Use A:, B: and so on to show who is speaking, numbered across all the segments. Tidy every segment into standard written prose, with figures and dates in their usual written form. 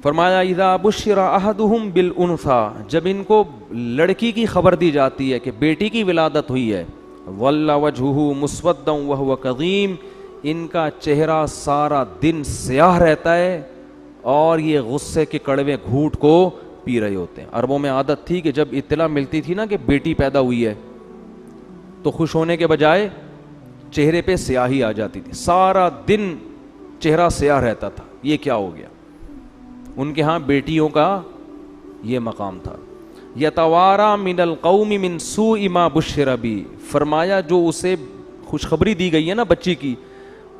A: फरमाया इज़ा बुश्शिरा अहदुहुम बिल उन्सा, जब इनको लड़की की खबर दी जाती है कि बेटी की विलादत हुई है, वल्ला वजहुहु मुस्वद्दन व हुवा कज़ीम, इनका चेहरा सारा दिन स्याह रहता है और ये गुस्से के कड़वे घूंट को पी रहे होते हैं। अरबों में आदत थी कि जब इत्तला मिलती थी ना कि बेटी पैदा हुई है, तो खुश होने के बजाय चेहरे पे स्याही आ जाती थी, सारा दिन चेहरा स्याह रहता था। ये क्या हो गया? उनके यहाँ बेटियों का ये मकाम था। यतवारा मिनल कौमी मिन सूइ मा बुश्शिरा बी, फरमाया जो उसे खुशखबरी दी गई है ना बच्ची की,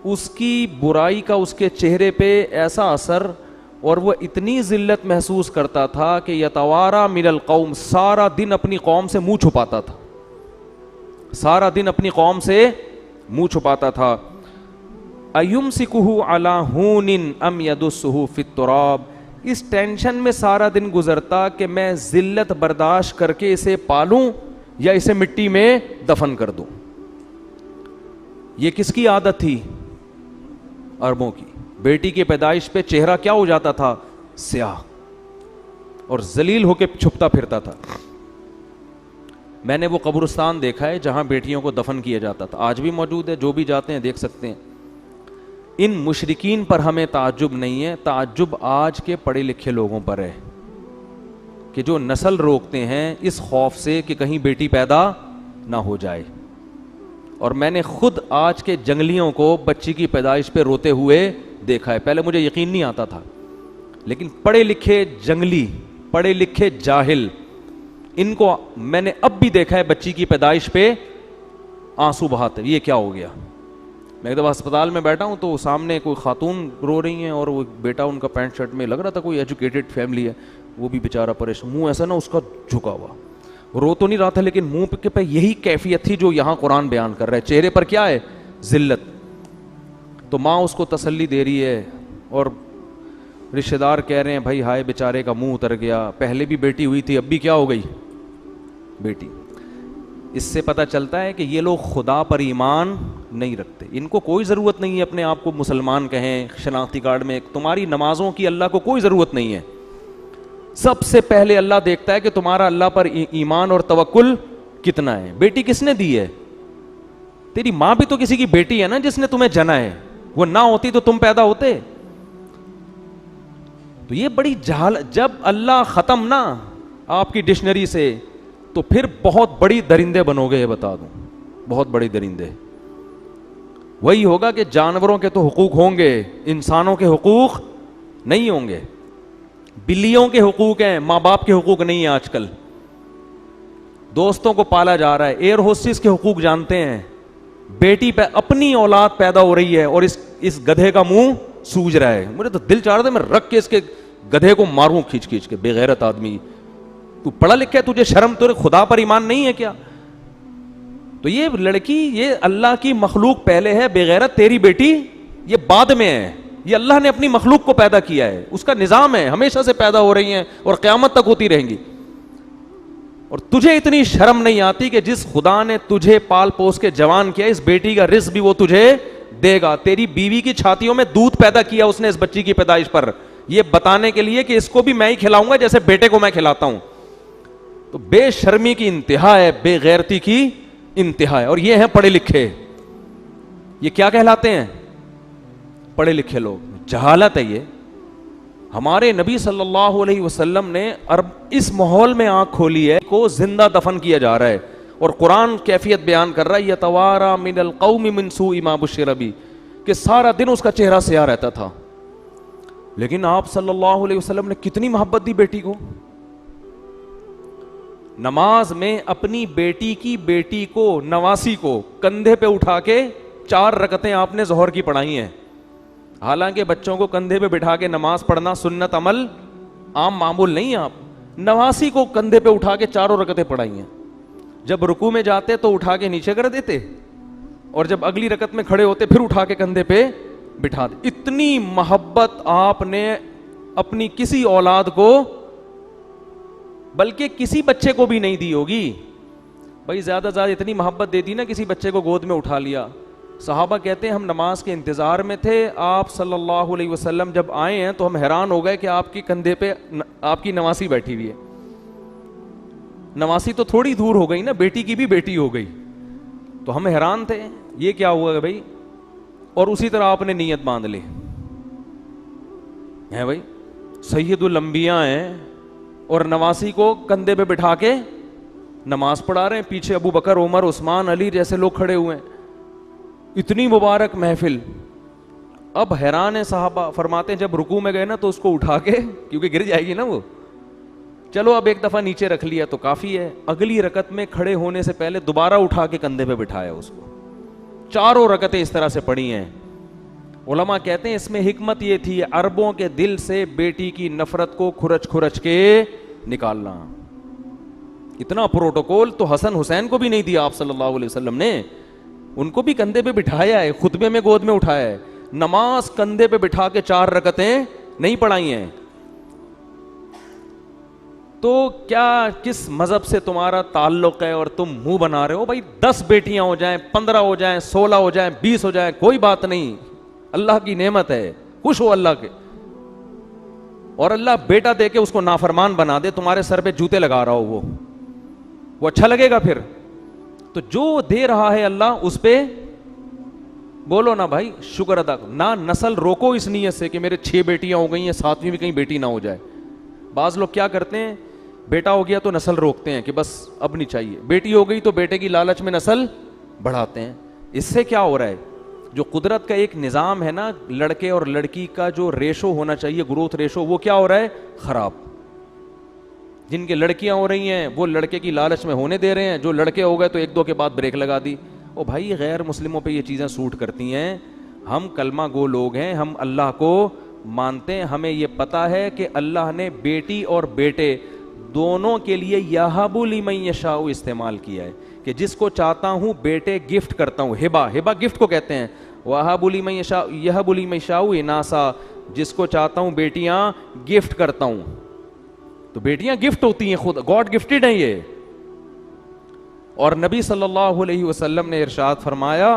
A: उसकी बुराई का उसके चेहरे पे ऐसा असर, और वह इतनी जिल्लत महसूस करता था कि यतवारा मिनल कौम, सारा दिन अपनी कौम से मुंह छुपाता था, सारा दिन अपनी कौम से मुंह छुपाता था। अयुमसिकुहु अला हूनिन अम यदुस्सुहु फित तुराब, इस टेंशन में सारा दिन गुजरता कि मैं जिल्लत बर्दाश्त करके इसे पालूं या इसे मिट्टी में दफन कर दूं। ये किसकी आदत थी? अरबों की। बेटी की पैदाइश पे चेहरा क्या हो जाता था? स्याह, और जलील होकर छुपता फिरता था। मैंने वो कब्रिस्तान देखा है जहां बेटियों को दफन किया जाता था, आज भी मौजूद है, जो भी जाते हैं देख सकते हैं। इन मुशरिकीन पर हमें ताज्जुब नहीं है, ताज्जुब आज के पढ़े लिखे लोगों पर है कि जो नस्ल रोकते हैं इस खौफ से कि कहीं बेटी पैदा ना हो जाए। और मैंने खुद आज के जंगलियों को बच्ची की पैदाइश पे रोते हुए देखा है। पहले मुझे यकीन नहीं आता था, लेकिन पढ़े लिखे जंगली, पढ़े लिखे जाहिल, इनको मैंने अब भी देखा है बच्ची की पैदाइश पे आंसू बहाते। ये क्या हो गया? मैं एक दफ़ा अस्पताल में बैठा हूँ तो सामने कोई खातून रो रही हैं और वो बेटा उनका पैंट शर्ट में, लग रहा था कोई एजुकेटेड फैमिली है, वो भी बेचारा परेशान, मुंह ऐसा ना उसका झुका हुआ, रो तो नहीं रहा था लेकिन मुंह पे यही कैफियत थी जो यहाँ कुरान बयान कर रहा है। चेहरे पर क्या है? जिल्लत। तो माँ उसको तसल्ली दे रही है और रिश्तेदार कह रहे हैं भाई हाय बेचारे का मुंह उतर गया, पहले भी बेटी हुई थी, अब भी क्या हो गई? बेटी। इससे पता चलता है कि ये लोग खुदा पर ईमान नहीं रखते। इनको कोई ज़रूरत नहीं है अपने आप को मुसलमान कहें, शनाख्ती कार्ड में तुम्हारी नमाजों की अल्लाह को कोई ज़रूरत नहीं है। सबसे पहले अल्लाह देखता है कि तुम्हारा अल्लाह पर ईमान और तवक्कुल कितना है। बेटी किसने दी है? तेरी माँ भी तो किसी की बेटी है ना जिसने तुम्हें जना है, वो ना होती तो तुम पैदा होते। तो ये बड़ी जहाल, जब अल्लाह खत्म ना आपकी डिक्शनरी से, तो फिर बहुत बड़ी दरिंदे बनोगे, ये बता दूं, बहुत बड़ी दरिंदे। वही होगा कि जानवरों के तो हुकूक होंगे, इंसानों के हुकूक नहीं होंगे। बिल्लियों के हुकूक हैं, माँ बाप के हुकूक नहीं है। आजकल दोस्तों को पाला जा रहा है, एयर होस्टेस के हुकूक जानते हैं। बेटी पे अपनी औलाद पैदा हो रही है और इस गधे का मुंह सूज रहा है। मुझे तो दिल चाह रहा था मैं रख के इसके गधे को मारूं खींच खींच के। बेगैरत आदमी, तू पढ़ा लिखा है, तुझे शर्म, तुझे खुदा पर ईमान नहीं है क्या? तो ये लड़की, ये अल्लाह की मखलूक पहले है, बेगैरत तेरी बेटी ये बाद में है। ये अल्लाह ने अपनी मखलूक को पैदा किया है, उसका निजाम है, हमेशा से पैदा हो रही हैं और क़यामत तक होती रहेंगी। और तुझे इतनी शर्म नहीं आती कि जिस खुदा ने तुझे पाल पोस के जवान किया, इस बेटी का रिस्क भी वो तुझे देगा। तेरी बीवी की छातियों में दूध पैदा किया उसने इस बच्ची की पैदाइश पर, ये बताने के लिए कि इसको भी मैं ही खिलाऊंगा जैसे बेटे को मैं खिलाता हूं। तो बेशर्मी की इंतहा है, बेगैरती की इंतहा है। और ये हैं पढ़े लिखे, ये क्या कहलाते हैं? पढ़े लिखे लोग। जहालत है ये। हमारे नबी सल्लल्लाहु अलैहि वसल्लम ने इस माहौल में आंख खोली है को जिंदा दफन किया जा रहा है, और कुरान कैफियत बयान कर रहा है, यतवारा मिनल कौमी मिन सूइ मा बुश्शिरा बी, कि सारा दिन उसका चेहरा स्याह रहता था। लेकिन आप सल्लल्लाहु अलैहि वसल्लम ने कितनी मोहब्बत दी बेटी को। नमाज में अपनी बेटी को, नवासी को कंधे पे उठा के 4 रकतें आपने ज़ोहर की पढ़ाई हैं। हालांकि बच्चों को कंधे पे बिठा के नमाज पढ़ना सुन्नत अमल आम मामूल नहीं है। आप नवासी को कंधे पे उठा के 4 रकतें पढ़ाई हैं। जब रुकू में जाते तो उठा के नीचे कर देते, और जब अगली रकत में खड़े होते फिर उठा के कंधे पे बिठा दे। इतनी मोहब्बत आपने अपनी किसी औलाद को, बल्कि किसी बच्चे को भी नहीं दी होगी। भाई ज्यादा इतनी मोहब्बत दे दी ना, किसी बच्चे को गोद में उठा लिया, सहाबा कहते हैं हम नमाज के इंतज़ार में थे, आप सल्लल्लाहु अलैहि वसल्लम जब आए हैं तो हम हैरान हो गए कि आपके कंधे पे आपकी नवासी बैठी हुई है। नवासी तो थोड़ी दूर हो गई ना, बेटी की भी बेटी हो गई। तो हम हैरान थे, ये क्या हुआ भाई। और उसी तरह आपने नीयत बांध ली है भाई, सैयदुल अंबिया हैं और नवासी को कंधे पे बिठा के नमाज पढ़ा रहे हैं, पीछे अबू बकर, उमर, उस्मान, अली जैसे लोग खड़े हुए हैं। इतनी मुबारक महफिल। अब हैरान है साहबा, फरमाते हैं जब रुकू में गए ना तो उसको उठा के, क्योंकि गिर जाएगी ना वो, चलो अब एक दफा नीचे रख लिया तो काफी है, अगली रकत में खड़े होने से पहले दोबारा उठा के कंधे पे बिठाया उसको। चारों रकतें इस तरह से पढ़ी हैं। उलमा कहते हैं इसमें हिकमत ये थी, अरबों के दिल से बेटी की नफरत को खुरच खुरच के निकालना। इतना प्रोटोकॉल तो हसन हुसैन को भी नहीं दिया आप सल्लल्लाहु अलैहि वसल्लम ने, उनको भी कंधे पे बिठाया है, खुतबे में गोद में उठाया है, नमाज कंधे पे बिठा के 4 रकतें नहीं पढ़ाई हैं। तो क्या किस मजहब से तुम्हारा ताल्लुक है और तुम मुंह बना रहे हो? भाई 10 बेटियां हो जाएं, 15 हो जाएं, 16 हो जाएं, 20 हो जाएं, कोई बात नहीं, अल्लाह की नेमत है, खुश हो अल्लाह के। और अल्लाह बेटा दे के उसको नाफरमान बना दे, तुम्हारे सर पे जूते लगा रहा हो, वो अच्छा लगेगा फिर? तो जो दे रहा है अल्लाह उस पे बोलो ना भाई, शुक्र अदा ना, नस्ल रोको इस नीयत से कि मेरे 6 बेटियां हो गई हैं, 7वीं भी कहीं बेटी ना हो जाए। बाज लोग क्या करते हैं, बेटा हो गया तो नस्ल रोकते हैं कि बस अब नहीं चाहिए, बेटी हो गई तो बेटे की लालच में नस्ल बढ़ाते हैं। इससे क्या हो रहा है, जो कुदरत का एक निज़ाम है ना, लड़के और लड़की का जो रेशो होना चाहिए, ग्रोथ रेशो, वो क्या हो रहा है, खराब। जिनके लड़कियां हो रही हैं वो लड़के की लालच में होने दे रहे हैं, जो लड़के हो गए तो 1-2 के बाद ब्रेक लगा दी। ओ भाई, गैर मुस्लिमों पे ये चीज़ें सूट करती हैं। हम कलमा गो लोग हैं, हम अल्लाह को मानते हैं, हमें ये पता है कि अल्लाह ने बेटी और बेटे दोनों के लिए यहाबु लिमन यशाउ इस्तेमाल किया है कि जिसको चाहता हूं बेटे गिफ्ट करता हूं। हिबा, हिबा गिफ्ट को कहते हैं। वहाबु लिमन यशाउ, यहाबु लिमन यशाउ इनासा, जिसको चाहता हूं बेटियां गिफ्ट करता हूं। तो बेटियां गिफ्ट होती हैं, खुद गॉड गिफ्टेड हैं ये। और नबी सल्लल्लाहु अलैहि वसल्लम ने इरशाद फरमाया,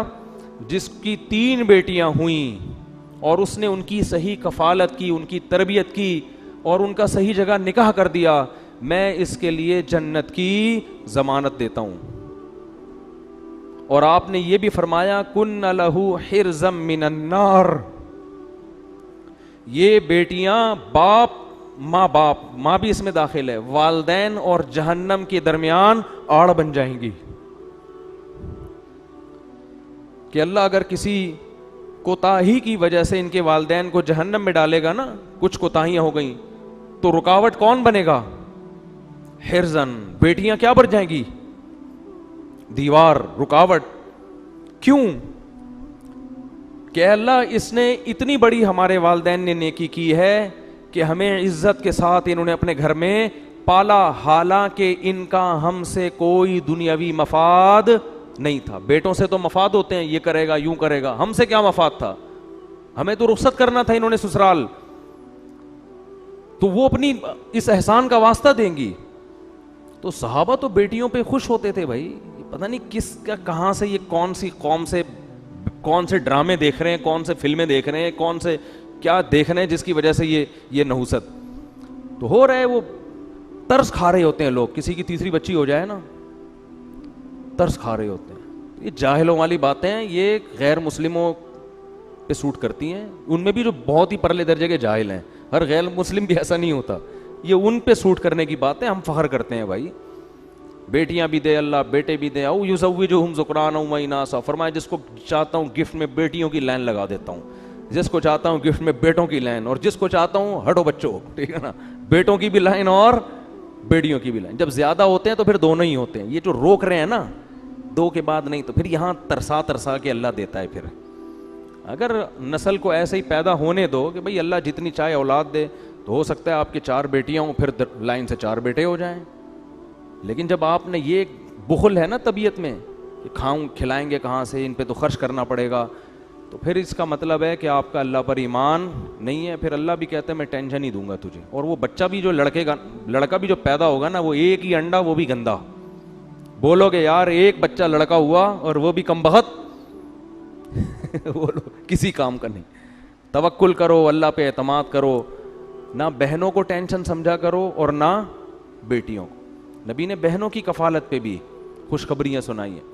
A: जिसकी 3 बेटियां हुई और उसने उनकी सही कफालत की, उनकी तरबियत की और उनका सही जगह निकाह कर दिया, मैं इसके लिए जन्नत की जमानत देता हूं। और आपने ये भी फरमाया, कुन्न लहू हिरज़म मिनन नार, ये बेटियां बाप माँ भी इसमें दाखिल है, वालदैन और जहन्नम के दरमियान आड़ बन जाएंगी। कि अल्लाह अगर किसी कोताही की वजह से इनके वालदैन को जहन्नम में डालेगा ना, कुछ कोताहियां हो गई, तो रुकावट कौन बनेगा, हिरजन, बेटियां क्या बन जाएंगी, दीवार, रुकावट। क्यों? कि अल्लाह इसने इतनी बड़ी हमारे वालदैन ने नेकी की है कि हमें इज्जत के साथ इन्होंने अपने घर में पाला, हालांकि इनका हमसे कोई दुनियावी मफाद नहीं था। बेटों से तो मफाद होते हैं, ये करेगा यूं करेगा, हमसे क्या मफाद था, हमें तो रुखसत करना था इन्होंने ससुराल, तो वो अपनी इस एहसान का वास्ता देंगी। तो सहाबा तो बेटियों पे खुश होते थे भाई। पता नहीं किसका, कहां से ये कौन सी कौम से कौन से ड्रामे देख रहे हैं, कौन से फिल्में देख रहे हैं, कौन से क्या देख रहे हैं जिसकी वजह से ये नहुसत तो हो रहा है। वो तरस खा रहे होते हैं लोग, किसी की तीसरी बच्ची हो जाए ना, तरस खा रहे होते हैं। ये जाहिलों वाली बातें हैं, ये गैर मुस्लिमों पे सूट करती हैं। उनमें भी जो बहुत ही परले दर्जे के जाहिल हैं, हर गैर मुस्लिम भी ऐसा नहीं होता, ये उन पे सूट करने की बातें हम फख्र करते हैं भाई। बेटियां भी दे अल्लाह, बेटे भी दे, औ युज़व्विजुहुम ज़ुक्राना व इनासा, फरमाया जिसको चाहता हूँ गिफ्ट में बेटियों की लाइन लगा देता हूँ, जिसको चाहता हूँ गिफ्ट में बेटों की लाइन, और जिसको चाहता हूँ हटो बच्चों, ठीक है ना, बेटों की भी लाइन और बेटियों की भी लाइन। जब ज्यादा होते हैं तो फिर दोनों ही होते हैं। ये जो रोक रहे हैं ना 2 के बाद नहीं, तो फिर यहाँ तरसा तरसा के अल्लाह देता है। फिर अगर नस्ल को ऐसे ही पैदा होने दो कि भाई अल्लाह जितनी चाहे औलाद दे, तो हो सकता है आपकी 4 बेटियां हों, फिर लाइन से 4 बेटे हो जाएं। लेकिन जब आपने ये बुखल है ना तबीयत में कि खाऊं खिलाएंगे कहाँ से, इन पे तो खर्च करना पड़ेगा, तो फिर इसका मतलब है कि आपका अल्लाह पर ईमान नहीं है। फिर अल्लाह भी कहते हैं मैं टेंशन ही दूंगा तुझे। और वो बच्चा भी जो लड़का भी जो पैदा होगा ना, वो एक ही अंडा, वो भी गंदा। बोलोगे यार एक बच्चा लड़का हुआ और वो भी कमबख्त बोलो किसी काम का नहीं। तवक्कुल करो, अल्लाह पे एतमाद करो, ना बहनों को टेंशन समझा करो और ना बेटियों को। नबी ने बहनों की कफालत पे भी खुशखबरियां सुनाई है।